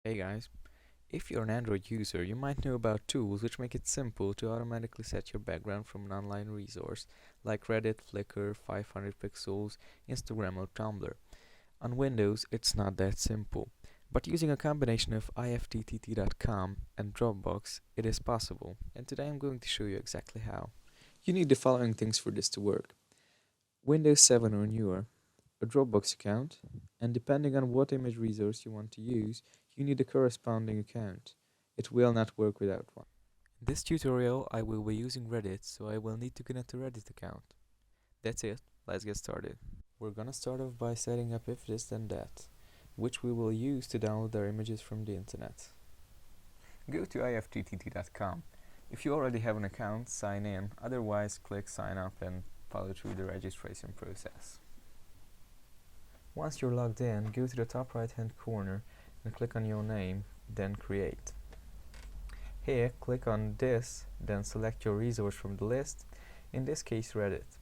Hey guys, if you're an Android user, you might know about tools which make it simple to automatically set your background from an online resource like Reddit, Flickr, 500 pixels, Instagram or Tumblr. On Windows, it's not that simple, but using a combination of ifttt.com and Dropbox, it is possible, and today I'm going to show you exactly how. You need the following things for this to work: Windows 7 or newer, a Dropbox account, and depending on what image resource you want to use, you need a corresponding account. It will not work without one. In this tutorial, I will be using Reddit, so I will need to connect a Reddit account. That's it, let's get started. We're gonna start off by setting up if this then that, which we will use to download our images from the internet. Go to ifttt.com. If you already have an account, sign in, otherwise click sign up and follow through the registration process. Once you're logged in, go to the top right hand corner and click on your name, then create. Here, click on this, then select your resource from the list, in this case Reddit.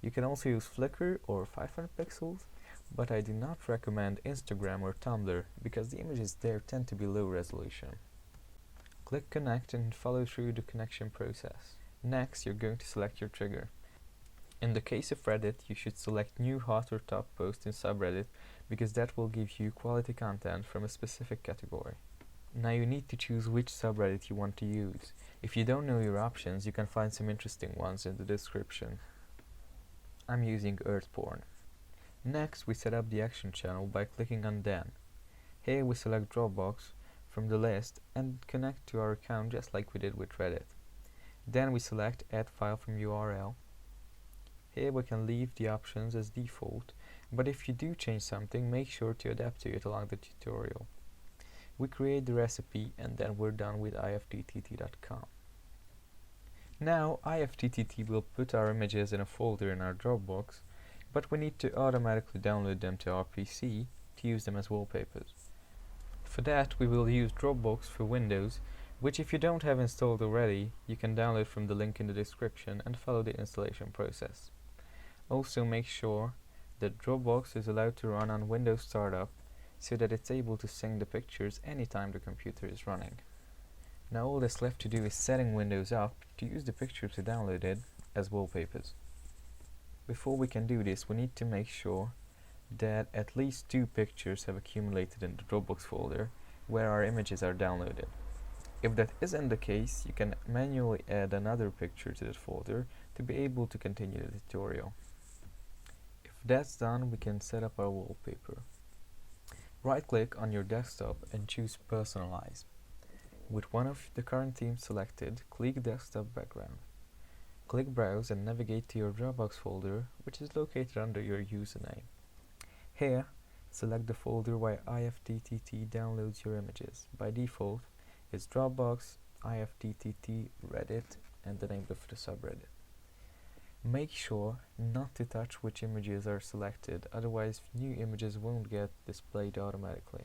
You can also use Flickr or 500 pixels, but I do not recommend Instagram or Tumblr because the images there tend to be low resolution. Click connect and follow through the connection process. Next, you're going to select your trigger. In the case of Reddit, you should select new hot or top post in subreddit because that will give you quality content from a specific category. Now you need to choose which subreddit you want to use. If you don't know your options, you can find some interesting ones in the description. I'm using Earth Porn. Next, we set up the action channel by clicking on Then. Here we select Dropbox from the list and connect to our account just like we did with Reddit. Then we select Add File from URL. Here we can leave the options as default, but if you do change something, make sure to adapt to it along the tutorial. We create the recipe and then we're done with ifttt.com. Now ifttt will put our images in a folder in our Dropbox, but we need to automatically download them to our PC to use them as wallpapers. For that we will use Dropbox for Windows, which if you don't have installed already, you can download from the link in the description and follow the installation process. Also make sure that Dropbox is allowed to run on Windows Startup so that it's able to sync the pictures anytime the computer is running. Now all that's left to do is setting Windows up to use the picture to download it as wallpapers. Before we can do this, we need to make sure that at least 2 pictures have accumulated in the Dropbox folder where our images are downloaded. If that isn't the case, you can manually add another picture to that folder to be able to continue the tutorial. If that's done, we can set up our wallpaper. Right-click on your desktop and choose Personalize. With one of the current themes selected, click Desktop Background. Click Browse and navigate to your Dropbox folder, which is located under your username. Here, select the folder where ifttt downloads your images. By default, it's Dropbox, ifttt, Reddit, and the name of the subreddit. Make sure not to touch which images are selected, otherwise new images won't get displayed automatically.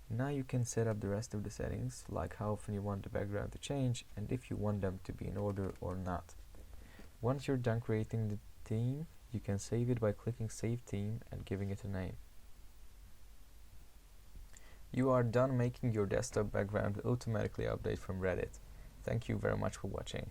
Now you can set up the rest of the settings, like how often you want the background to change and if you want them to be in order or not. Once you're done creating the theme, you can save it by clicking Save Theme and giving it a name. You are done making your desktop background automatically update from Reddit. Thank you very much for watching.